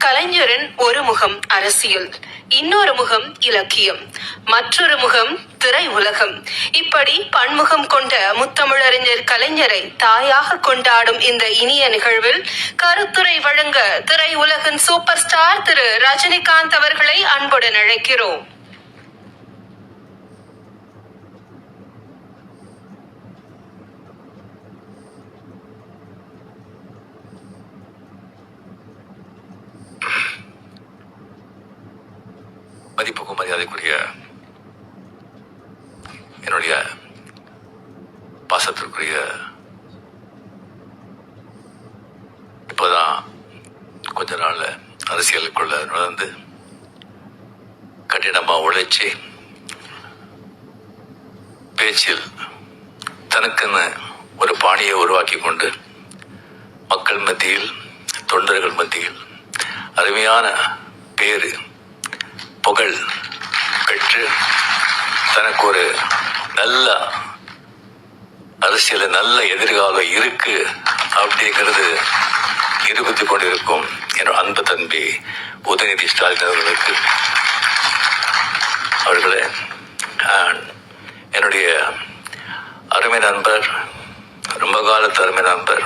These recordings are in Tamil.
கலைஞரின் ஒரு முகம் அரசியல், இன்னொரு முகம் இலக்கியம், மற்றொரு முகம் திரை உலகம். இப்படி பன்முகம் கொண்ட முத்தமிழறிஞர் கலைஞரை தாயாக கொண்டாடும் இந்த இனிய நிகழ்வில் கருத்துரை வழங்க திரை உலகின் சூப்பர் ஸ்டார் திரு ரஜினிகாந்த் அவர்களை அன்புடன் அழைக்கிறோம். மதிப்புக்கும் மரியாதைக்குரிய என்னுடைய பாசத்திற்குரிய, இப்போதான் கொஞ்ச நாள் அரசியலுக்குள்ள நுழைந்து கடினமா உழைச்சி பேச்சில் தனக்குன்னு ஒரு பாணியை உருவாக்கி கொண்டு மக்கள் மத்தியில், தொண்டர்கள் மத்தியில் அருமையான பேரு புகழ் பெற்று தனக்கு ஒரு நல்ல அரசியல், நல்ல எதிர்காலம் இருக்கு அப்படிங்கிறது நிரூபித்துக் கொண்டிருக்கும் என் அன்பு தம்பி உதயநிதி ஸ்டாலின் அவர்களே, என்னுடைய அருமை நண்பர், ரொம்ப காலத்து அருமை நண்பர்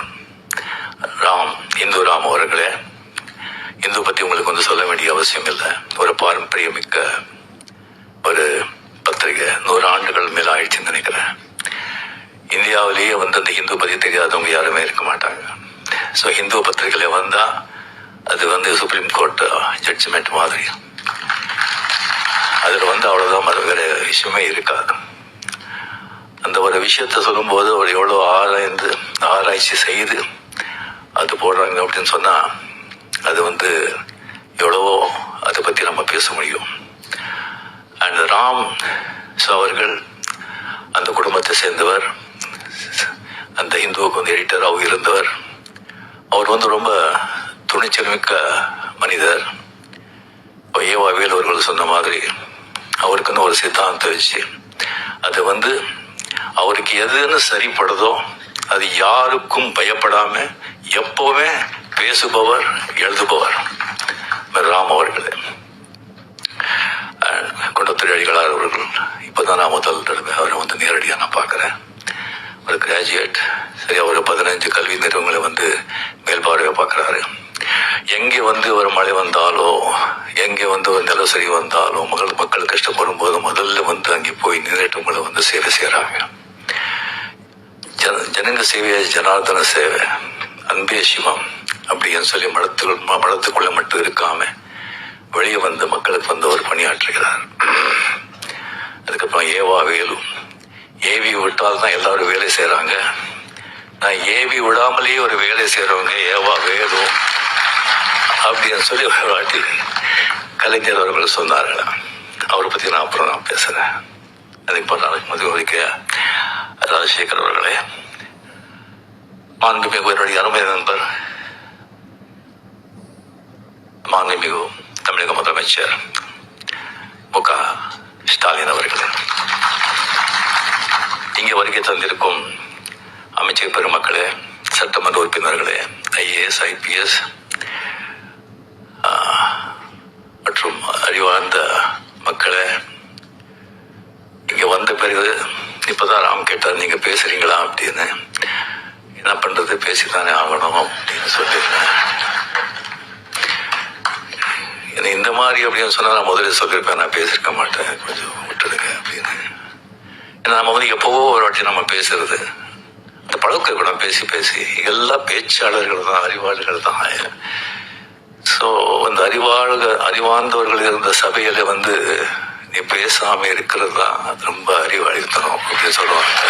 இந்து ராம் அவர்களே, இந்து பத்தி உங்களுக்கு வந்து சொல்ல வேண்டிய அவசியம் இல்லை. ஒரு பாரம்பரியமிக்க ஒரு பத்திரிகை, 100 ஆண்டுகள் மேல ஆயிடுச்சுன்னு நினைக்கிறேன். இந்தியாவிலேயே வந்து அந்த இந்து பத்தி தெரியாதவங்க யாருமே இருக்க மாட்டாங்க. ஸோ இந்து பத்திரிகையில வந்தா அது வந்து சுப்ரீம் கோர்ட் ஜட்ஜ்மெண்ட் மாதிரி, அதுல வந்து அவ்வளவுதான், அது வேற விஷயமே இருக்காது. அந்த ஒரு விஷயத்த சொல்லும்போது ஒரு எவ்வளவு ஆராய்ச்சி செய்து அது போடுறாங்க அப்படின்னு சொன்னா அது வந்து எவ்வளவோ அதை பத்தி நம்ம பேச முடியும். அண்ட் ராம் அவர்கள் அந்த குடும்பத்தை சேர்ந்தவர், அந்த இந்துவுக்கு வந்து எடிட்டராக இருந்தவர். அவர் வந்து ரொம்ப துணிச்சல் மிக்க மனிதர். ஏவா வேலு அவர்கள் சொன்ன மாதிரி அவருக்குன்னு ஒரு சித்தாந்தம் வச்சு அது வந்து அவருக்கு எதுன்னு சரிப்படுதோ அது யாருக்கும் பயப்படாம எப்பவுமே பேசுபவர், எழுதுபவர் ராம் அவர்களே. குண்டத்துறை அடிகளார் அவர்கள் இப்பதான் நான் முதல் தடவை அவரை வந்து நேரடியாக நான் பார்க்கிறேன். ஒரு கிராஜுவேட், சரியா ஒரு 15 கல்வி நிறுவனங்களை வந்து மேல்பார்வையை பார்க்கிறாரு. எங்கே வந்து ஒரு மழை வந்தாலோ, எங்கே வந்து ஒரு நிலசரி வந்தாலோ, மக்கள் கஷ்டப்படும் போது முதல்ல வந்து அங்கே போய் நின்றுட்டவங்களை வந்து சேவை செய்யறாங்க. ஜனங்க சேவையை ஜனார்தன சேவை, அன்பே சிவம் அப்படின்னு சொல்லி மடத்துக்குள்ள மட்டும் இருக்காம வெளியே வந்து மக்களுக்கு வந்து அவர் பணியாற்றுகிறார். அதுக்கப்புறம் ஏவா வேலு, ஏவி விட்டால் தான் எல்லாரும் வேலை செய்யறாங்க. நான் ஏவி விடாமலேயே ஒரு வேலை செய்யறவங்க ஏவா வேலு அப்படின்னு சொல்லி ஒரு வாட்டி கலைஞர் அவர்கள் சொன்னார்கள். அவரை பத்தி நான் அப்புறம் நான் பேசுறேன். அதுக்கு நாளைக்கு மதிக்க ராஜசேகர் அவர்களே, மாண்புமிகு என்னுடைய அருமை நண்பர், மாண்புமிகு தமிழக முதலமைச்சர் மு.க. ஸ்டாலின் அவர்களே, இங்கே வருகை தந்திருக்கும் அமைச்சர் பெருமக்களே, சட்டமன்ற உறுப்பினர்களே, IAS, IPS மற்றும் அறிவார்ந்த மக்களே, இங்க வந்த பிறகு இப்பதான் ராம் கேட்டார், நீங்க பேசுறீங்களா அப்படின்னு. என்ன பண்றது, பேசித்தானே ஆகணும் அப்படின்னு சொல்லியிருந்தேன். இந்த மாதிரி அப்படின்னு சொன்னா நான் முதல்ல சொல்லியிருப்பேன், நான் பேசிருக்க மாட்டேன், கொஞ்சம் விட்டுடுங்க அப்படின்னு. ஏன்னா நம்ம வந்து எப்பவோ ஒரு வாட்டி நம்ம பேசுறது, அந்த பழக்க கூட பேசி பேசி எல்லா பேச்சாளர்கள் தான், அறிவாளர்கள் தான். ஸோ அந்த அறிவார்ந்தவர்கள் இருந்த சபையில வந்து நீ பேசாம இருக்கிறது தான் ரொம்ப அறிவாளித்தனம் அப்படின்னு சொல்லுவாங்க.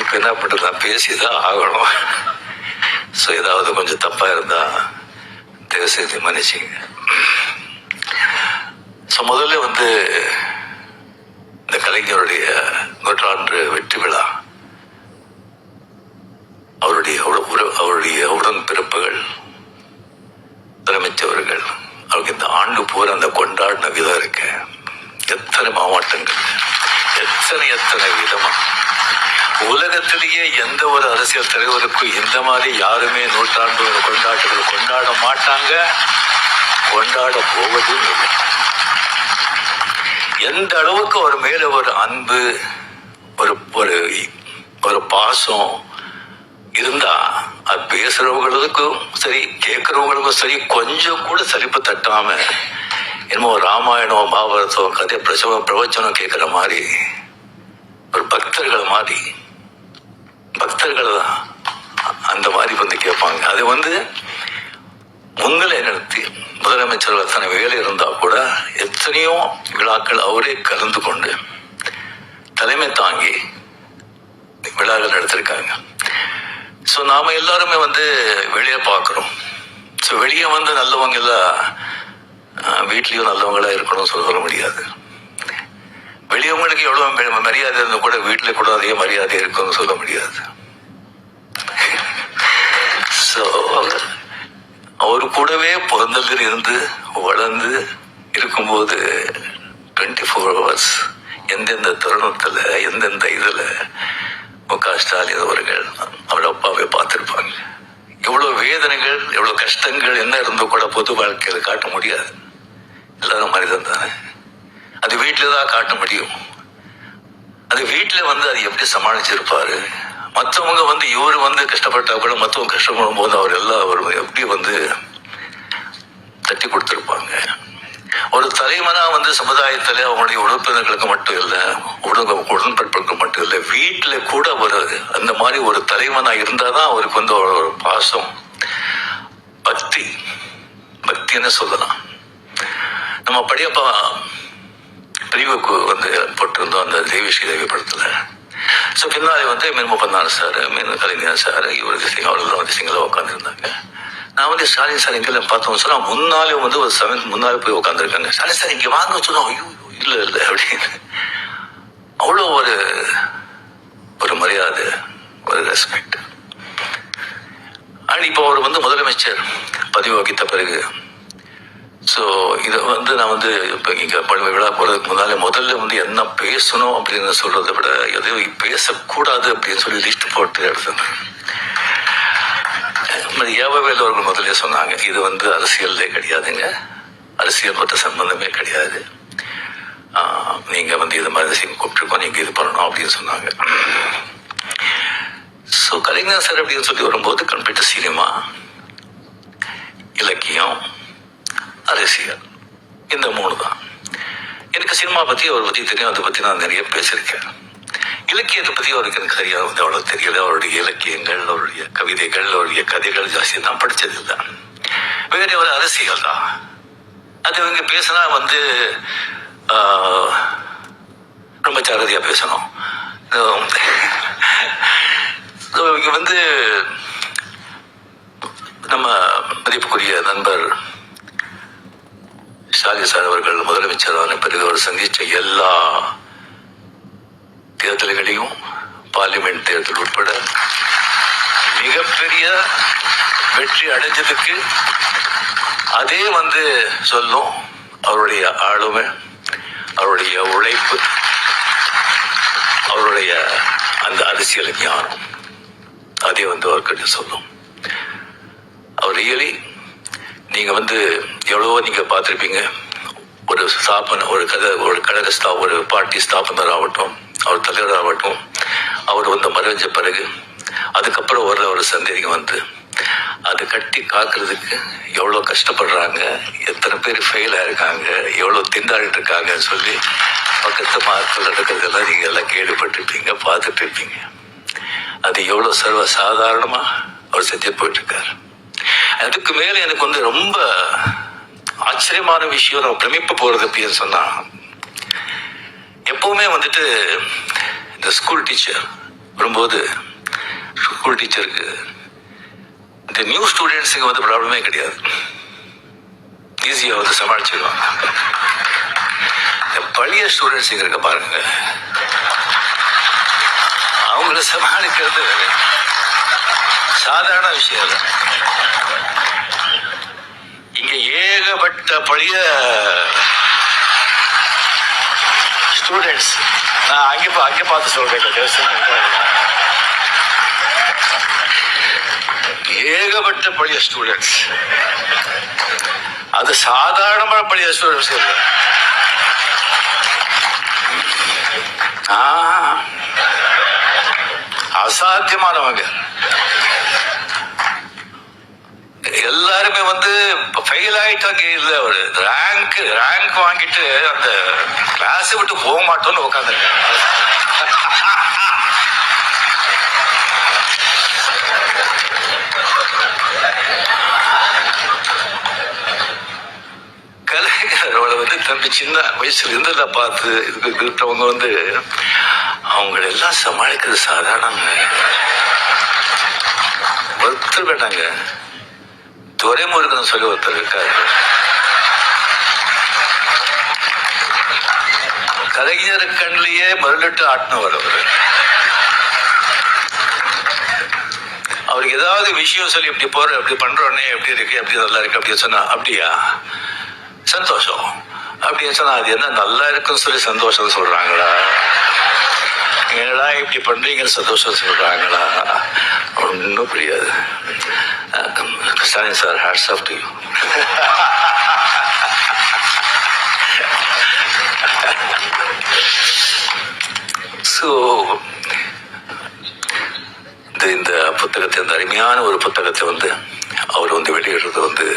இப்ப என்ன பண்றது, நான் பேசிதான் ஆகணும். ஸோ ஏதாவது கொஞ்சம் தப்பா இருந்தா தயவு செய்து மன்னிச்சிங்க. ஸோ முதல்ல வந்து இந்த கலைஞருடைய 100ஆண்டு வெற்றி விழா, அவருடைய உடன்பிறப்புகள், முதலமைச்சவர்கள், அவருக்கு இந்த ஆண்டு பூரா அந்த கொண்டாடின விதம் இருக்கு. எத்தனை மாவட்டங்கள், எத்தனை விதமா உலகத்திலேயே எந்த ஒரு அரசியல் தலைவருக்கும் இந்த மாதிரி யாருமே நூற்றாண்டு கொண்டாட்டங்கள் கொண்டாட மாட்டாங்க, கொண்டாட போவதும் இல்லை. எந்த அளவுக்கு அவர் மேல ஒரு அன்பு, ஒரு ஒரு ஒரு பாசம் இருந்தா அது பேசுறவங்களுக்கும் சரி கேட்கறவங்களுக்கும் சரி கொஞ்சம் கூட சலிப்பு தட்டாம என்னமோ ராமாயணம் மகாபாரதம் கதை பிரவச்சனம் கேட்கிற மாதிரி ஒரு பக்தர்கள் தான் அந்த மாதிரி வந்து கேட்பாங்க. அது வந்து முன்னிலை நடத்தி முதலமைச்சர் அத்தனை வேலை இருந்தா கூட எத்தனையோ விழாக்கள் அவரே கலந்து கொண்டு தலைமை தாங்கி விழாக்கள் நடத்திருக்காங்க. ஸோ நாம எல்லாருமே வந்து வெளியே பார்க்குறோம். ஸோ வெளியே வந்து நல்லவங்க எல்லாம் வீட்லேயும் நல்லவங்களா இருக்கணும்னு சொல்ல முடியாது. வெளியவங்களுக்கு எவ்வளோ மரியாதை இருந்தால் கூட வீட்டில் கூட அதிக மரியாதை இருக்குன்னு சொல்ல முடியாது. ஸோ அவரு கூடவே பிறந்ததில் இருந்து வளர்ந்து இருக்கும்போது 24 hours எந்தெந்த தருணத்தில் எந்தெந்த இதில் முக ஸ்டாலின் அவர்கள் அவள் அப்பாவே பார்த்துருப்பாங்க. எவ்வளோ வேதனைகள் எவ்வளோ கஷ்டங்கள் என்ன இருந்தோ கூட பொது வாழ்க்கையில் காட்ட முடியாது. எல்லாரும் மனிதன் தானே. அது வீட்டில் தான் காட்ட முடியும். அது வீட்டில் வந்து அது எப்படி சமாளிச்சிருப்பாரு. மற்றவங்க வந்து இவர் வந்து கஷ்டப்பட்டா கூட மற்றவங்க கஷ்டப்படும் போது அவர் எல்லாம் அவர் எப்படி வந்து தட்டி கொடுத்துருப்பாங்க. ஒரு தலைவனா வந்து சமுதாயத்தில் அவங்களுடைய உறுப்பினர்களுக்கு மட்டும் இல்லை, உடன்படுகளுக்கு மட்டும் இல்லை, வீட்டில் கூட ஒரு அந்த மாதிரி ஒரு தலைவனா இருந்தாதான் அவருக்கு வந்து ஒரு பாசம், பக்தின்னு சொல்லலாம். நம்ம படியப்பா பிரிவுக்கு வந்து போட்டிருந்தோம் அந்த தேவி படத்துல. ஸோ பின்னாடி வந்து மீன் 34 சார், மீன் கலைஞர் சார், இவருக்கு சிங் அவர்கள் வந்து சிங்கிளாக உட்காந்துருந்தாங்க. நான் வந்து ஸ்டாலின் சார் எங்கே பார்த்தோம் சொன்னா முன்னாலே வந்து ஒரு 7 முன்னாலே போய் உட்காந்துருக்காங்க. ஸ்டாலின் சார் இங்கே வாங்க சொன்னோம். ஐயோ இல்லை அப்படின்னு அவ்வளோ ஒரு மரியாதை, ஒரு ரெஸ்பெக்ட். அண்ட் இப்போ அவர் வந்து முதலமைச்சர் பதவி வகித்த பிறகு ஸோ இதை வந்து நான் வந்து இப்போ இங்கே விழா போகிறதுக்கு முதல்ல வந்து என்ன பேசணும் அப்படின்னு சொல்றதை விட எதையும் பேசக்கூடாது அப்படின்னு சொல்லி லிஸ்ட் போட்டு எடுத்தேன். ஏவவேல் அவர்கள் முதல்ல சொன்னாங்க, இது வந்து அரசியல்லே கிடையாதுங்க, அரசியல் மற்ற சம்பந்தமே கிடையாது, நீங்க வந்து இது மாதிரி கூப்பிட்டுருக்கோம், நீங்க இது பண்ணணும் அப்படின்னு சொன்னாங்க. ஸோ கலைஞர் சார் அப்படின்னு சொல்லி வரும்போது கம்ப்ளீட் சினிமா, இலக்கியம், அரசியல், இந்த 3 தான். எனக்கு சினிமா பத்தி அவரை பத்தி தெரியும், அதை பத்தி நான் நிறைய பேசியிருக்கேன். இலக்கியத்தை பத்தி அவருக்கு எனக்கு சரியா வந்து அவ்வளவு தெரியல. அவருடைய இலக்கியங்கள், அவருடைய கவிதைகள், அவருடைய கதைகள் ஜாஸ்தி நான் படிச்சது இல்லை. வேற ஒரு அரசியல் தான். அது இவங்க பேசினா வந்து ரொம்ப ஜாகிரதையா பேசணும். இங்க வந்து நம்ம மதிப்புக்குரிய நண்பர் ஸ்டாலின் சார் அவர்கள் முதலமைச்சரான பிறகு அவர் சந்திச்ச எல்லா தேர்தல்களையும், பார்லிமெண்ட் தேர்தல் உட்பட மிகப்பெரிய வெற்றி அடைஞ்சதுக்கு அதே வந்து சொல்லும் அவருடைய ஆளுமை, அவருடைய உழைப்பு, அவருடைய அந்த அரசியல் ஞானம், அதே வந்து அவர்கிட்ட சொல்லும். அவர் ரியலி நீங்க வந்து எவ்வளவோ நீங்க பார்த்துருப்பீங்க. ஒரு ஸ்தாபன ஒரு கழக ஒரு பார்ட்டி ஸ்தாபனர் ஆகட்டும், அவர் தலைவர் ஆகட்டும், அவர் வந்து மறைஞ்ச பிறகு அதுக்கப்புறம் வர்ற ஒரு சந்ததிங்க வந்து அதை கட்டி காக்குறதுக்கு எவ்வளோ கஷ்டப்படுறாங்க, எத்தனை பேர் ஃபெயில் ஆயிருக்காங்க, எவ்வளோ திண்டாடிட்டு இருக்காங்கன்னு சொல்லி பக்கத்து மாதத்தில் நடக்கிறதெல்லாம் நீங்கள் எல்லாம் கேள்விப்பட்டிருப்பீங்க, பார்த்துட்டு இருப்பீங்க. அது எவ்வளோ சர்வ சாதாரணமாக அவர் செஞ்சு போயிட்டு இருக்காரு. அதுக்கு மேலே எனக்கு வந்து ரொம்ப ஆச்சரியமான விஷயம், நம்ம பிரமிப்பு போறது அப்படின்னு சொன்னா, எப்பவுமே வந்துட்டு இந்த ஸ்கூல் டீச்சர் வரும்போது ஸ்கூல் டீச்சருக்கு இந்த நியூ ஸ்டூடெண்ட்ஸுக்கு வந்து ப்ராப்ளமே கிடையாது, ஈஸியாக வந்து சமாளிச்சிருவாங்க. பழைய ஸ்டூடெண்ட்ஸுங்க இருக்க பாருங்க, அவங்கள சமாளிக்கிறது சாதாரண விஷயம் இல்லை. இங்க ஏகப்பட்ட பழைய ஸ்டூடெண்ட்ஸ், நான் அங்கே பார்த்து சொல்றேன். ஏகப்பட்ட பழைய ஸ்டூடெண்ட்ஸ். அது சாதாரணமான பழைய ஸ்டூடெண்ட்ஸ் இல்லை. அசாத்தியமானவங்க எல்லாருமே ஃபெயில் ஆயிட்டாங்க. இல்ல ஒரு ரேங்க் வாங்கிட்டு அந்த கிளாஸ் விட்டு போக மாட்டோம்னு உட்காந்துருக்காங்க. கலைஞரோட தம்பி சின்ன வயசுல இருந்ததை பார்த்து இருக்கிறவங்க அவங்களை எல்லாம் சமாளிக்கிறது சாதாரணங்க. ஒருத்தர் கேட்டாங்க, துரைமுருகன் சொல்லி ஒருத்தர் இருக்காரு. கலைஞர் கண்ணிலேயே மருளிட்டு ஆட்டினவர் அவருக்கு ஏதாவது விஷயம் சொல்லி இப்படி போற இப்படி பண்றோன்னே எப்படி இருக்கு எப்படி நல்லா இருக்கு அப்படின்னு சொன்னா அப்படியா சந்தோஷம் அப்படின்னு சொன்னா அது என்ன நல்லா இருக்குன்னு சொல்லி சந்தோஷம் சொல்றாங்களா, என்னடா இப்படி பண்றீங்க சந்தோஷம் சொல்றாங்களா, ஒன்றும் புரியாது. Stalin sir, hats off to you. So இந்த புத்தகத்தை, இந்த அருமையான ஒரு புத்தகத்தை அவர் வெளியிடுறது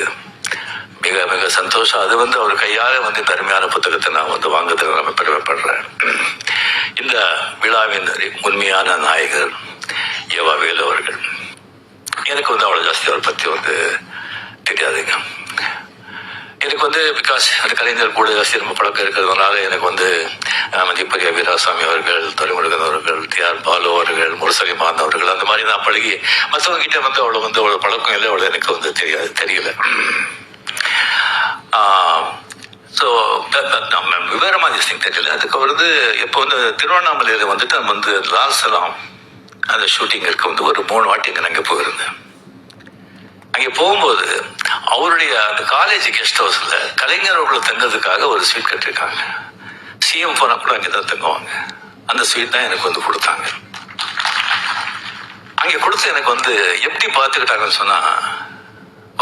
மிக மிக சந்தோஷம். அது அவர் கையால இந்த அருமையான புத்தகத்தை நான் வாங்குறதுல நான் பெருமைப்படுறேன். இந்த விழாவின் உண்மையான நாயகர் ஏவா வேலு அவர்கள். எனக்கு அவ்வளவு ஜாஸ்தி அவரை பத்தி தெரியாதுங்க. எனக்கு பிகாஸ் அந்த கலைஞர் கூட ஜாஸ்தி ரொம்ப பழக்கம் இருக்கிறதுனால எனக்கு மதிப்பரிய வீராசாமி அவர்கள், துரைமுருகன் அவர்கள், டிஆர் பாலு அவர்கள், முரசலிமான் அவர்கள், அந்த மாதிரி நான் பழகி மற்றவங்க கிட்ட அவ்வளவு பழக்கம் இல்லை, அவ்வளவு எனக்கு தெரியல. ஸோ நம்ம விவரமா திங் தெரியல. அதுக்கு இப்போ திருவண்ணாமலையில நம்ம லால்சலாம் அந்த ஷூட்டிங் இருக்க ஒரு 3 வாட்டி அங்கே போயிருந்தேன். அங்கே போகும்போது அவருடைய அந்த காலேஜ் கெஸ்ட் ஹவுஸ்ல கலைஞர் அவர்களை தங்கிறதுக்காக ஒரு ஸ்வீட் கட்டிருக்காங்க. சிஎம் போனா கூட அங்கேதான் தங்குவாங்க. அந்த ஸ்வீட் தான் எனக்கு கொடுத்தாங்க. அங்கே கொடுத்து எனக்கு எப்படி பார்த்துக்கிட்டாங்கன்னு சொன்னா,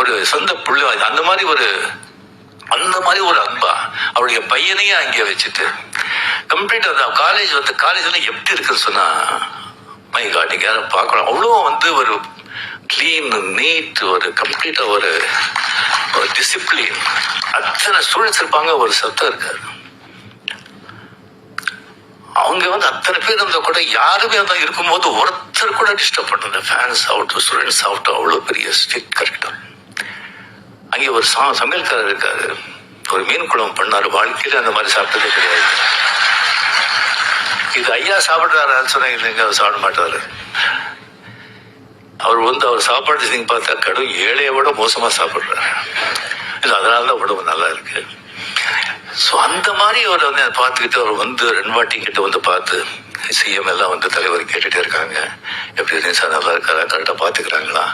ஒரு சொந்த புள்ள அந்த மாதிரி ஒரு அன்பா அவருடைய பையனையும் அங்கே வச்சுட்டு கம்ப்ளீட் அந்த காலேஜ்ல எப்படி இருக்குன்னு சொன்னா, மை காட், நீங்க யாரும் பார்க்கணும். அவ்வளோ ஒரு கிளீன், நீட், ஒரு கம்ப்ளீட்டா ஒரு டிசிப்ளின். அத்தனை ஸ்டூடெண்ட்ஸ் இருப்பாங்க, ஒரு சத்தம் இருக்காது. அவங்க அத்தனை பேர் இருந்தா கூட யாருமே இருக்கும்போது ஒருத்தர் கூட டிஸ்டர்ப் பண்றது. ஃபேன்ஸ் ஆகட்டும், ஸ்டூடெண்ட்ஸ் ஆகட்டும், அவ்வளோ பெரிய ஸ்ட்ரிக்ட் கரெக்டர். அங்கே ஒரு சமையல்காரர் இருக்காரு, ஒரு மீன் குழம்பு பண்ணாரு. வாழ்க்கையில அந்த மாதிரி சாப்பிட்டதே கிடையாது. இது ஐயா சாப்பிட்றாரு சொன்னா இல்லைங்க, அவர் சாப்பிட மாட்டாரு. அவர் அவர் சாப்பாடு நீங்க பார்த்தா கடும் ஏழையை விட மோசமா சாப்பிடுறாரு. அதனாலதான் உடம்பு நல்லா இருக்கு. ஸோ அந்த மாதிரி அவர் பார்த்துக்கிட்டு அவர் 2 வாட்டி கிட்ட பார்த்து சிஎம் எல்லாம் தலைவர் கேட்டுட்டே இருக்காங்க, எப்படி இருக்கு சார், நல்லா இருக்காரா, கரெக்டாக பார்த்துக்கிறாங்களா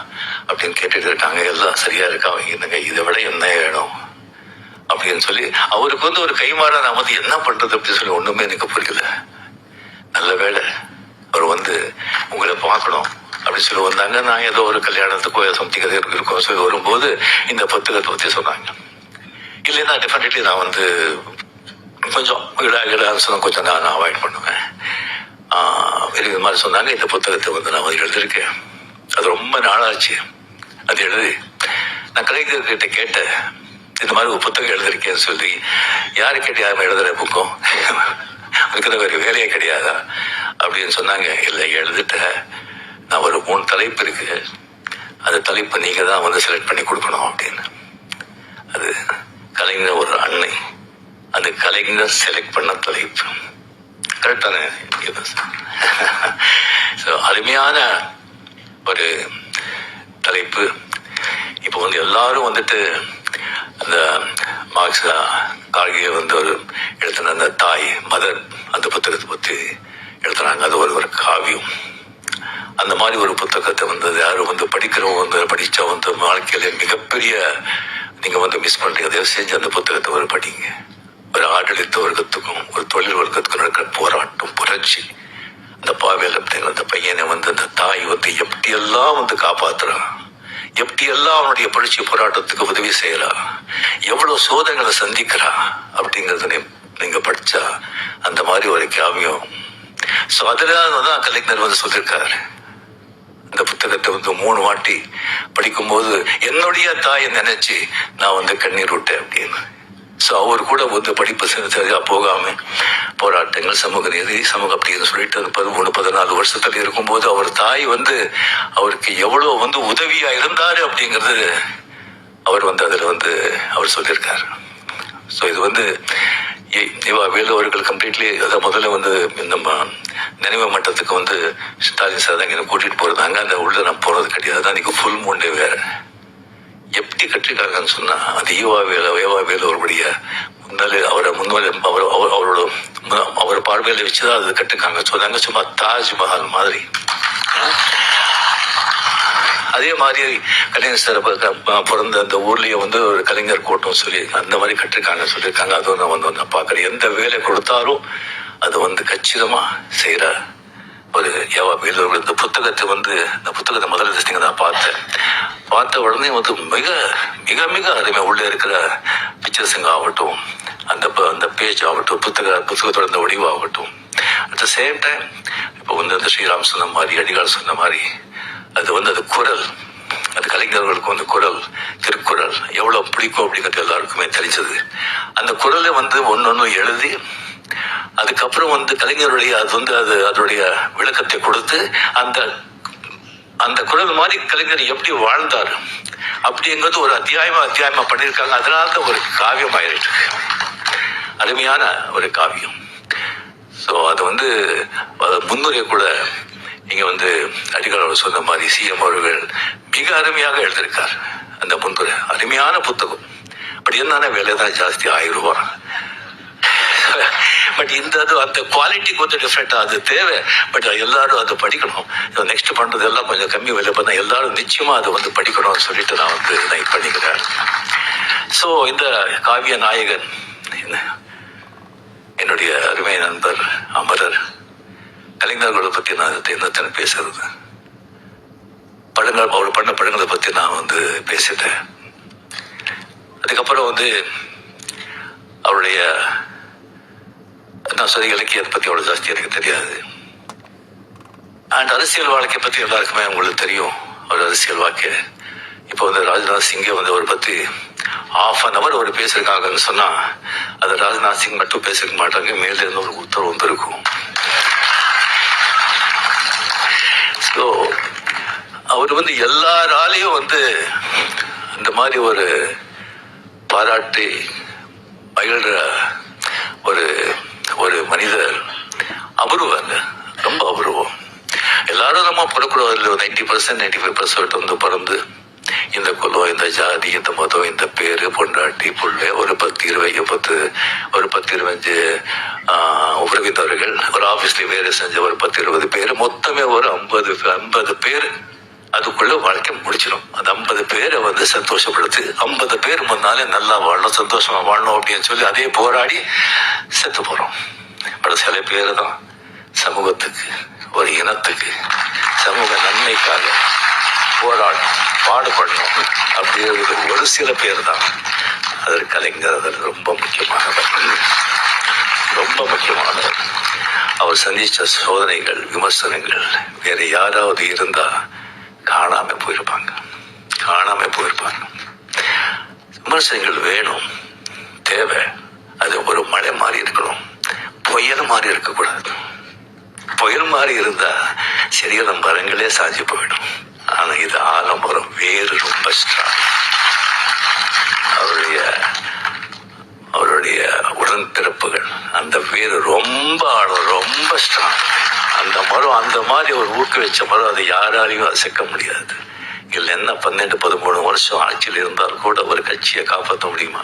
அப்படின்னு கேட்டுட்டு இருக்காங்க. எல்லாம் சரியா இருக்கா, அவங்க என்னங்க இதை விட என்ன வேணும் அப்படின்னு சொல்லி அவருக்கு ஒரு கைமாறா நான் என்ன பண்றது அப்படின்னு சொல்லி ஒண்ணுமே எனக்கு புரியல. நல்ல வேலை அவர் உங்களை பார்க்கணும் அப்படின்னு சொல்லி வந்தாங்க. நான் ஏதோ ஒரு கல்யாணத்துக்கோ சம்திங் இருக்கோம் சொல்லி வரும்போது இந்த புத்தகத்தை பற்றி சொன்னாங்க. இல்லைன்னா டெஃபினெட்லி நான் கொஞ்சம் கொஞ்சம் நான் அவாய்ட் பண்ணுவேன். இது மாதிரி சொன்னாங்க. இந்த புத்தகத்தை நான் எழுதியிருக்கேன். அது ரொம்ப நாளாச்சு அது எழுதி. நான் கலைஞர்கிட்ட கேட்டேன், இந்த மாதிரி ஒரு புத்தகம் எழுதியிருக்கேன்னு சொல்லி. யாரு கேட்டு யாரும் எழுதுற புக்கம் இருக்கிற வேறு வேலையே கிடையாதா அப்படின்னு சொன்னாங்க. இல்லை எழுதிட்டேன், நான் ஒரு 3 தலைப்பு இருக்கு, அந்த தலைப்பை நீங்க தான் செலக்ட் பண்ணி கொடுக்கணும் அப்படின்னு. அது கலைஞர் ஒரு அன்னை, அந்த கலைஞர் செலக்ட் பண்ண தலைப்பு கரெக்டான. அருமையான ஒரு தலைப்பு. இப்போ எல்லாரும் அந்த மார்க்ஸ் கார்கே ஒரு எழுத்தின அந்த தாய் மதர் அந்த புத்தகத்தை பற்றி எழுத்துனாங்க. அது ஒரு காவியம். அந்த மாதிரி ஒரு புத்தகத்தை யாரும் படிக்கிறவங்க படிச்சா வாழ்க்கையில மிகப்பெரிய நீங்க மிஸ் பண்றீங்க. தயவு செஞ்சு அந்த புத்தகத்தை படிங்க. ஒரு ஆடளித்த வர்க்கத்துக்கும் ஒரு தொழில் வர்க்கத்துக்கும் நடக்கிற போராட்டம், புரட்சி. அந்த பாவேல் அப்படிங்கிற அந்த பையனை அந்த தாய் எப்படியெல்லாம் காப்பாத்துறான், எப்படியெல்லாம் அவனுடைய புரட்சி போராட்டத்துக்கு உதவி செய்யறா, எவ்வளவு சோதனைகளை சந்திக்கிறா அப்படிங்கறத நீங்க படிச்சா அந்த மாதிரி ஒரு காவியம். சோ அதுலதான் கலைஞர் வந்து சொல்லியிருக்காரு. இந்த புத்தகத்தை வந்து 3 வாட்டி படிக்கும்போது என்னுடைய தாயை நினைச்சு நான் வந்து கண்ணீர் விட்டேன் அப்படின்னு. ஸோ அவர் கூட வந்து படிப்பு சரியா போகாம போராட்டங்கள், சமூக நீதி, சமூக அப்படின்னு சொல்லிட்டு 13-14 வருஷத்துல இருக்கும்போது அவர் தாய் வந்து அவருக்கு எவ்வளவு வந்து உதவியா இருந்தாரு அப்படிங்கிறது அவர் வந்து அதுல வந்து அவர் சொல்லியிருக்காரு. ஸோ இது வந்து வேலு அவர்கள் கம்ப்ளீட்லி அதான் முதல்ல வந்து நம்ம நினைவு மட்டத்துக்கு வந்து ஸ்டாலின் சார் தான் கூட்டிட்டு போறாங்க. அந்த உள்ள நான் போறது கிடையாது. அன்னைக்கு ஃபுல் மூண்டே வேற எப்படி கட்டிருக்காங்கன்னு சொன்னா அது ஈவா வேலு அவருடைய அவர் பார்வையில வச்சுதான் அது கட்டுக்காங்க. சொன்னாங்க சும்மா தாஜ்மஹால் மாதிரி. அதே மாதிரி கலைஞர் சார் பிறந்த அந்த ஊர்லயே வந்து ஒரு கலைஞர் கோட்டம் சொல்லி அந்த மாதிரி கட்டிருக்காங்கன்னு சொல்லியிருக்காங்க. அதுவும் நான் வந்து நான் பாக்குறேன். எந்த வேலை கொடுத்தாலும் அது வந்து கச்சிதமா செய்யற ஒரு வேலு. இந்த புத்தகத்தை வந்து இந்த புத்தகத்தை முதல்ல நான் பார்த்த உடனே வந்து மிக மிக மிக அருமை. உள்ள இருக்கிற பிக்சர்ஸுங்க ஆகட்டும், அந்த பேஜ் ஆகட்டும், புத்தகத்தோட அந்த வடிவாகட்டும், அட் த சேம் டைம் இப்போ வந்து அந்த ஸ்ரீராம் சொன்ன மாதிரி, அடிகால் சொன்ன மாதிரி அது வந்து அது குரல், அது கலைஞர்களுக்கு வந்து குரல், திருக்குறள் எவ்வளவு பிடிக்கும் அப்படிங்கிறது எல்லாருக்குமே தெரிஞ்சது. அந்த குரலை வந்து ஒன்னொன்னு எழுதி அதுக்கப்புறம் வந்து கலைஞருடைய அது வந்து அதனுடைய விளக்கத்தை கொடுத்து அந்த குரல் மாதிரி கலைஞர் எப்படி வாழ்ந்தார் அப்படிங்கிறது ஒரு அத்தியாயமா பண்ணியிருக்காங்க. அதனால ஒரு காவியம் ஆயிருக்கு, அருமையான ஒரு காவியம். ஸோ அது வந்து முன்னுரை கூட நீங்க வந்து அடிகால் சொன்ன மாதிரி சிஎம் அவர்கள் மிக அருமையாக எழுதியிருக்கார். அந்த முன்னுரை அருமையான புத்தகம். பட் என்னன்னா விலை தான் ஜாஸ்தி, 1000 ரூபாய். பட் அந்த குவாலிட்டி கொஞ்சம் டிஃப்ரெண்டா அது தேவை. பட் எல்லாரும் அதை படிக்கணும். நெக்ஸ்ட் பண்றது எல்லாம் கொஞ்சம் கம்மி விலை பண்ணா எல்லாரும் நிச்சயமா அதை வந்து படிக்கணும்னு சொல்லிட்டு நான் வந்து லைக் பண்ணிக்கிறேன். ஸோ இந்த காவிய நாயகன் என்னுடைய அருமை நண்பர் அமரர் கலைஞர்களை பத்தி நான் என்னத்தனை பேசுறது, படங்கள் அவர் பண்ண படங்களை பத்தி நான் வந்து பேசிட்டேன். அதுக்கப்புறம் வந்து அவருடைய நான் சொல்ல இலக்கியத்தை பத்தி அவ்வளவு ஜாஸ்தி எனக்கு தெரியாது. அண்ட் அரசியல் வாழ்க்கை பத்தி எல்லாருக்குமே உங்களுக்கு தெரியும். அவர் அரசியல் வாழ்க்கை இப்போ வந்து ராஜ்நாத் சிங்கை வந்து அவரை பத்தி 1/2 hour அவர் பேசிருக்காங்கன்னு சொன்னா அது ராஜ்நாத் சிங் மட்டும் பேசிருக்க மாட்டாங்க, மேல இருந்து ஒரு உத்தரவு வந்து இருக்கும். ஸோ அவர் வந்து எல்லாராலையும் வந்து இந்த மாதிரி ஒரு பாராட்டி மகிழ்ற ஒரு மனிதர். அபூர்வம், ரொம்ப அபூர்வம். எல்லாரும் நம்ம பிறக்கூடாது 90% 95% வந்து பிறந்து இந்த குலம், இந்த ஜாதி, இந்த மதம், இந்த பேரு, பொண்டாட்டி, புள்ளை, ஒரு 10-25 உறவினர்கள், ஒரு ஆபீஸ்ல வேலை செஞ்ச ஒரு 10-20 பேர், மொத்தமே ஒரு 50 பேர் அதுக்குள்ள வாழ்க்கை முடிச்சிடும். அந்த 50 பேரை வந்து சந்தோஷப்படுத்து, 50 பேர் முன்னாலே நல்லா வாழணும், சந்தோஷமா வாழணும் அப்படின்னு சொல்லி அதே போராடி செத்து போறோம். பல சில பேர் தான் சமூகத்துக்கு, ஒரு இனத்துக்கு, சமூக நன்மைக்காக போராடணும், பாடுபடணும் அப்படிங்கிறது ஒரு சில பேர் தான். அது கலைஞர் அதில் ரொம்ப முக்கியமானவர். அவர் சந்திச்ச சோதனைகள், விமர்சனங்கள் வேற யாராவது இருந்தா காணாம போயிருப்பாங்க. விமர்சனங்கள் வேணும், தேவை. அது ஒரு மழை மாதிரி இருக்கணும், புயல் மாதிரி இருக்கக்கூடாது. புயல் மாதிரி இருந்தா சரியான மரங்களே சாஞ்சி போயிடும். ஆனா இது ஆலமரம், வேறு ரொம்ப ஸ்ட்ராங். அவருடைய உடன்பிறப்புகள், அந்த வேறு ரொம்ப ஆழம், ரொம்ப ஸ்ட்ராங். அந்த மரம் அந்த மாதிரி ஒரு ஊக்குவிச்ச மரம், அதை யாராலையும் அசைக்க முடியாது. இல்லைன்னா 12-13 வருஷம் ஆட்சியில் இருந்தால் கூட ஒரு கட்சியை காப்பாற்ற முடியுமா?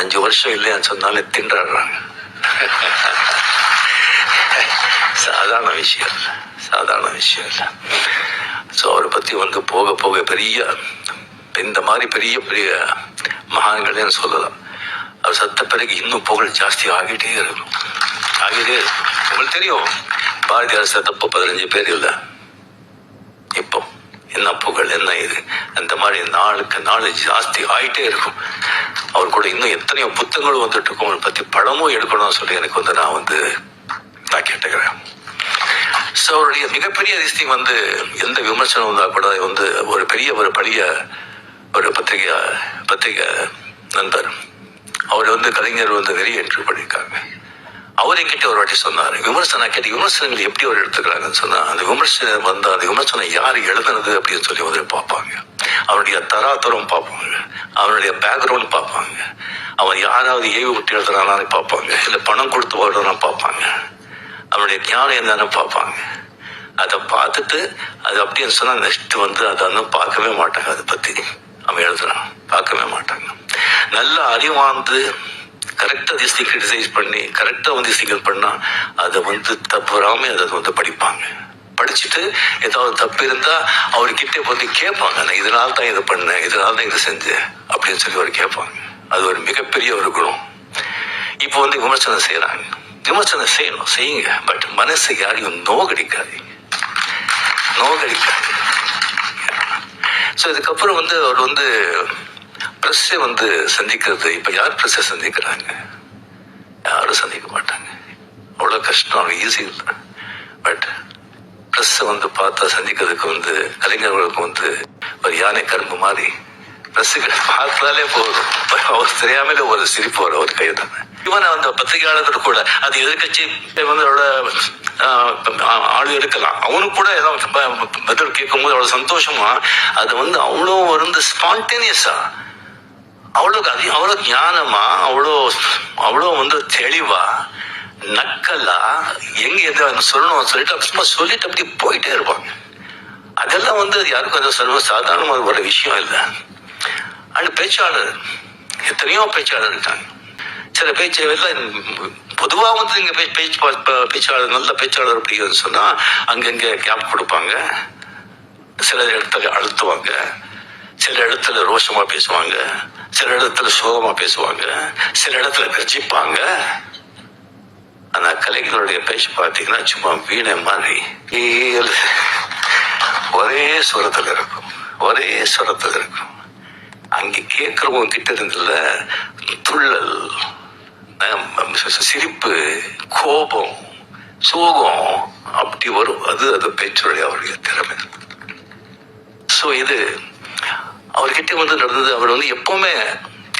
5 வருஷம் இல்லையான்னு சொன்னாலே திண்டாடுறாங்க. சாதாரண விஷயம் இல்லை. ஸோ அவரை பத்தி வந்து போக போக பெரிய இந்த மாதிரி பெரிய பெரிய மகான்களேன்னு சொல்லலாம். அவர் சத்த பிறகு இன்னும் புகழ் ஜாஸ்தி ஆகிட்டே இருக்கும். உங்களுக்கு தெரியும், பாரதியார் செத்தப்போ 15 பேர் இல்லை. இப்போ என்ன புகழ், என்ன இது, அந்த மாதிரி நாளுக்கு நாள் ஜாஸ்தி ஆயிட்டே இருக்கும். அவர் கூட இன்னும் எத்தனையோ புத்தகங்களும் வந்துட்டு இருக்கும். அவரை பத்தி படமும் எடுக்கணும்னு சொல்லி எனக்கு வந்து நான் கேட்டுக்கிறேன். ஸோ அவருடைய மிகப்பெரிய அதிசயம் வந்து எந்த விமர்சனம் வந்தால் கூட வந்து ஒரு பழைய ஒரு பத்திரிகை நண்பர் அவர் வந்து கலைஞர் வந்து நிறைய இன்டர்வியூ பண்ணியிருக்காங்க. அவர் என்கிட்ட ஒரு வாட்டி சொன்னார், விமர்சனங்கள் எப்படி அவர் எடுத்துக்கிறாங்கன்னு சொன்னா, அந்த விமர்சனம் வந்து அந்த விமர்சனம் யார் எழுதுனது அப்படின்னு சொல்லி வந்து பார்ப்பாங்க. அவனுடைய தராதரம் பார்ப்பாங்க, அவனுடைய பேக்ரவுண்ட் பார்ப்பாங்க, அவன் யாராவது ஏவி விட்டு எழுதுறானான்னு பார்ப்பாங்க, இல்லை பணம் கொடுத்து வருடான்னு பார்ப்பாங்க, அவனுடைய ஞானம் என்னன்னு பார்ப்பாங்க. அதை பார்த்துட்டு அது அப்படின்னு சொன்னா நெக்ஸ்ட் வந்து அதை வந்து பார்க்கவே மாட்டாங்க. அதை பத்தி அவன் எழுதுறான் பார்க்கவே மாட்டாங்க. நல்ல அறிவார்ந்து கரெக்டா திசை கிரிட்டிசைஸ் பண்ணி கரெக்டா வந்து சிங்கல் பண்ணா அதை வந்து தப்புறாம அதை வந்து படிப்பாங்க. படிச்சுட்டு ஏதாவது தப்பு இருந்தா அவர்கிட்ட வந்து கேட்பாங்க, நான் இதனால தான் இதை பண்ணேன், இதனால தான் இதை செஞ்சேன் அப்படின்னு சொல்லி அவர் கேட்பாங்க. அது ஒரு மிகப்பெரிய ஒரு குணம். இப்போ வந்து விமர்சனம் செய்யறாங்க, விமர்சனம் செய்யுங்க, பட் மனசை யாரையும் நோகடிக்காதீங்க. ஸோ இதுக்கப்புறம் வந்து அவர் வந்து பிரஸ்ஸை வந்து சந்திக்கிறது, இப்ப யார் பிரஸ்ஸை சந்திக்கிறாங்க? யாரும் சந்திக்க மாட்டாங்க. அவ்வளவு கஷ்டம், அவ்வளவு ஈஸி இல்லை. பட் பிரஸ்ஸை வந்து பார்த்தா சந்திக்கிறதுக்கு வந்து கலைஞர்களுக்கு வந்து ஒரு யானை கரும்பு மாதிரி பிரஸ்ஸுக்கு பார்த்தாலே போதும், அவர் தெரியாமலே ஒரு சிரிப்பு வரும் ஒரு கையை தானே. இவன் அந்த பத்திரிகையாளர்கள் கூட அது எதிர்கட்சி வந்து அவரோட ஆளு இருக்கலாம், அவனுக்கு கூட ஏதாவது பதில் கேட்கும் போது அவ்வளவு சந்தோஷமா அது வந்து அவ்வளோ வந்து ஸ்பான்டேனியஸா, அவ்வளோ ஞானமா, அவ்வளோ வந்து தெளிவா, நக்கலா, எங்க எதை சொல்லணும் சொல்லிட்டு சும்மா சொல்லிட்டு அப்படி போயிட்டே இருப்பாங்க. அதெல்லாம் வந்து யாருக்கும் அந்த சர்வ சாதாரணமான ஒரு விஷயம் இல்லை. அண்ட் பேச்சாளர், எத்தனையோ பேச்சாளர் இருக்காங்க. சில பேச்சாளர் பொதுவா வந்து இங்க பேச்சாளர் நல்ல பேச்சாளர் அப்படின்னு சொன்னா அங்கங்க கேப் கொடுப்பாங்க, சில இடத்துல அழுத்துவாங்க, சில இடத்துல ரோஷமா பேசுவாங்க, சில இடத்துல சோகமா பேசுவாங்க, சில இடத்துல கர்ஜிப்பாங்க. ஆனா கலைஞருடைய பேச்சு பார்த்தீங்கன்னா சும்மா வீணை மாதிரி ஒரே சுரத்துல இருக்கும். அங்க கேட்கிறவங்க கிட்ட இருந்துல துள்ளல், சிரிப்பு, கோபம், சோகம் அப்படி வரும். அது பேச்சுடைய அவருடைய திறமை. ஸோ இது அவர்கிட்ட வந்து நடந்தது. அவர் வந்து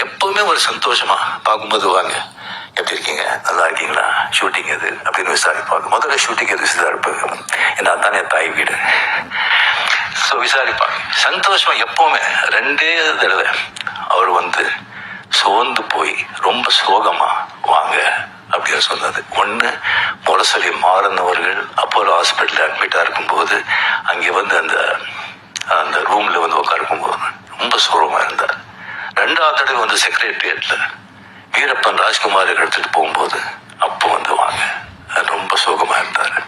எப்பவுமே ஒரு சந்தோஷமா பார்க்கும்போது, வாங்க எப்படி இருக்கீங்க, நல்லா இருக்கீங்களா, ஷூட்டிங் எது அப்படின்னு விசாரிப்பாங்க. முதல்ல ஷூட்டிங் எது விசாரிப்பாங்க, ஏன்னா தானே தாய் வீடு. ஸோ விசாரிப்பாங்க சந்தோஷமா. எப்பவுமே 2 தடவை அவர் வந்து சோர்ந்து போய் ரொம்ப சோகமா வாங்க அப்படின்னு சொன்னது. ஒன்று முரசொலி மாறன் அவர்கள் அப்போலோ ஹாஸ்பிட்டல் அட்மிட்டா இருக்கும்போது அங்கே வந்து அந்த ரூம்ல வந்து உட்காருக்கும் போது ரொம்ப சோகமா இருந்தார். 2வது தடவை வந்து செக்ரட்டரியேட்ல வீரப்பன் ராஜ்குமார் எடுத்துட்டு போகும்போது அப்போ வந்து வாங்க, ரொம்ப சோகமா இருந்தாரு.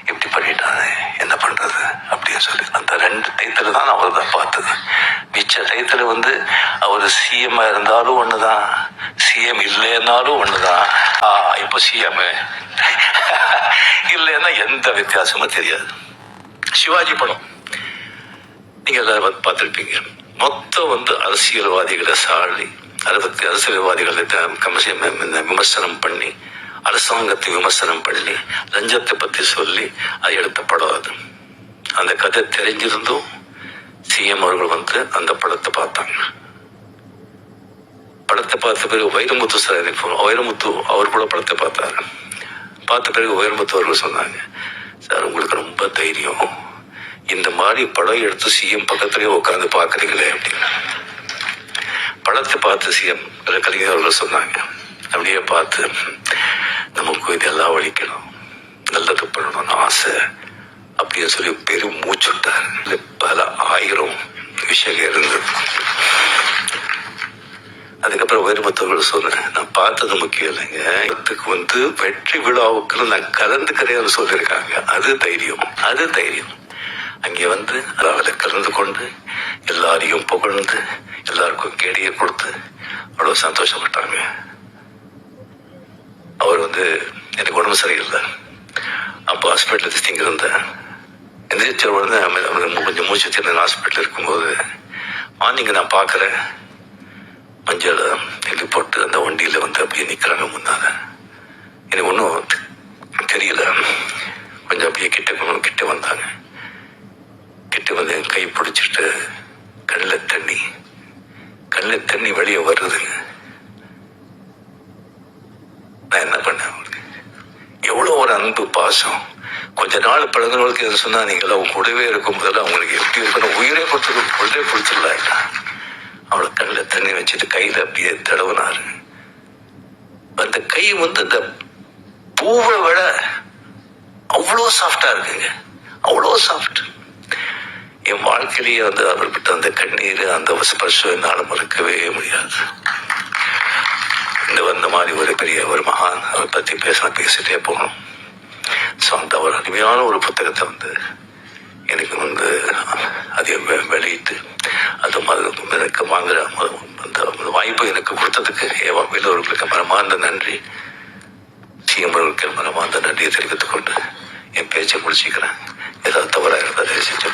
இப்படி பண்ணிட்டாங்க, என்ன பண்றது அப்படின்னு சொல்லி அந்த 2 டயத்துல தான் அவர் தான் பார்த்தது. மிச்ச டயத்துல வந்து அவர் சிஎம் இருந்தாலும் ஒண்ணுதான், சிஎம் இல்லைன்னாலும் ஒண்ணுதான். இப்போ சிஎம் இல்லைன்னா எந்த வித்தியாசமும் தெரியாது. சிவாஜி படம் நீங்க எல்லாரும் பார்த்துருப்பீங்க. மொத்தம் வந்து அரசியல்வாதிகளை சாடி அரசியல்வாதிகளை விமர்சனம் பண்ணி, அரசாங்கத்தை விமர்சனம் பண்ணி, லஞ்சத்தை பத்தி சொல்லி அதை எடுத்த படம் அது. அந்த கதை தெரிஞ்சிருந்தும் சிஎம் அவர்கள் வந்து அந்த படத்தை பார்த்தாங்க. படத்தை பார்த்த பிறகு வைரமுத்து அவர் கூட படத்தை பார்த்தாரு. பார்த்த பிறகு வைரமுத்து அவர்கள் சொன்னாங்க, சார் உங்களுக்கு ரொம்ப தைரியம், இந்த மாதிரி படம் எடுத்து சிஎம் பக்கத்திலேயே உட்காந்து பாக்குறீங்களே அப்படின்னு. படத்தை பார்த்து சிஎம் கலைஞர் அவர்கள் சொன்னாங்க, அப்படியே பார்த்து நமக்கு இதெல்லாம் ஒழிக்கணும், நல்லது பண்ணணும்னு ஆசை அப்படின்னு சொல்லி பெரும் மூச்சுட்டார். பல 1000 விஷயங்கள் இருந்தது. அதுக்கப்புறம் வைரமுத்தவர்கள் சொன்னேன், நான் பார்த்தது முக்கியம் இல்லைங்க, இதுக்கு வந்து வெற்றி விழாவுக்கு நான் கலந்துக்கிறேன்னு சொல்லியிருக்காங்க. அது தைரியம். அங்கே வந்து அதில் கலந்து கொண்டு எல்லாரையும் புகழ்ந்து எல்லாருக்கும் கேடியை கொடுத்து அவ்வளவு சந்தோஷப்பட்டாங்க. அவர் வந்து எனக்கு உடம்பு சரியில்லை, அப்போ ஹாஸ்பிட்டல் திங்க இருந்தேன். எந்திரிச்ச உடனே கொஞ்சம் மூச்சு திறன் ஹாஸ்பிட்டல் இருக்கும்போது மார்னிங் நான் பார்க்குறேன், மஞ்சள் நெல்லி போட்டு அந்த வண்டியில் வந்து அப்படியே நிற்கிறாங்க முன்னால. எனக்கு ஒன்றும் தெரியல. கொஞ்சம் அப்படியே கிட்ட வந்தாங்க. கிட்ட வந்து என் கை பிடிச்சிட்டு கண்ணில் தண்ணி வெளியே வருதுங்க. நான் என்ன பண்ணேன், எவ்வளோ ஒரு அன்பு பாசம். கொஞ்ச நாள் பழகுறவங்களுக்கு எது சொன்னா நீங்களா அவங்க கூடவே இருக்கும் போதெல்லாம் அவங்களுக்கு எப்படி இருக்கணும், உயிரே கொடுத்துடலாம். அவளை கண்ணில் தண்ணி வச்சுட்டு கையில அப்படியே தடவுனாரு. அந்த கை வந்து அந்த பூவை விட அவ்வளோ சாஃப்டா இருக்குங்க, அவ்வளோ சாஃப்ட். என் வாழ்க்கையிலேயே வந்து அவர்கிட்ட அந்த கண்ணீர், அந்த ஸ்பர்ஷம் என்னால் மறக்கவே முடியாது. இந்த மாதிரி ஒரு பெரிய ஒரு மகான் அவரை பற்றி பேசிட்டே போகணும். ஸோ அந்த ஒரு அருமையான ஒரு புத்தகத்தை வந்து எனக்கு வந்து அதை வெளியிட்டு அது எனக்கு வாங்குற அந்த வாய்ப்பு எனக்கு கொடுத்ததுக்கு எல்லோர்களுக்கு மனமார்ந்த நன்றி. சிஎம் அவர்களுக்கு மனமார்ந்த நன்றியை தெரிவித்துக் கொண்டு என் பேச்சை முடிச்சுக்கிறேன். ஏதாவது தவறாக இருந்தால் செஞ்சு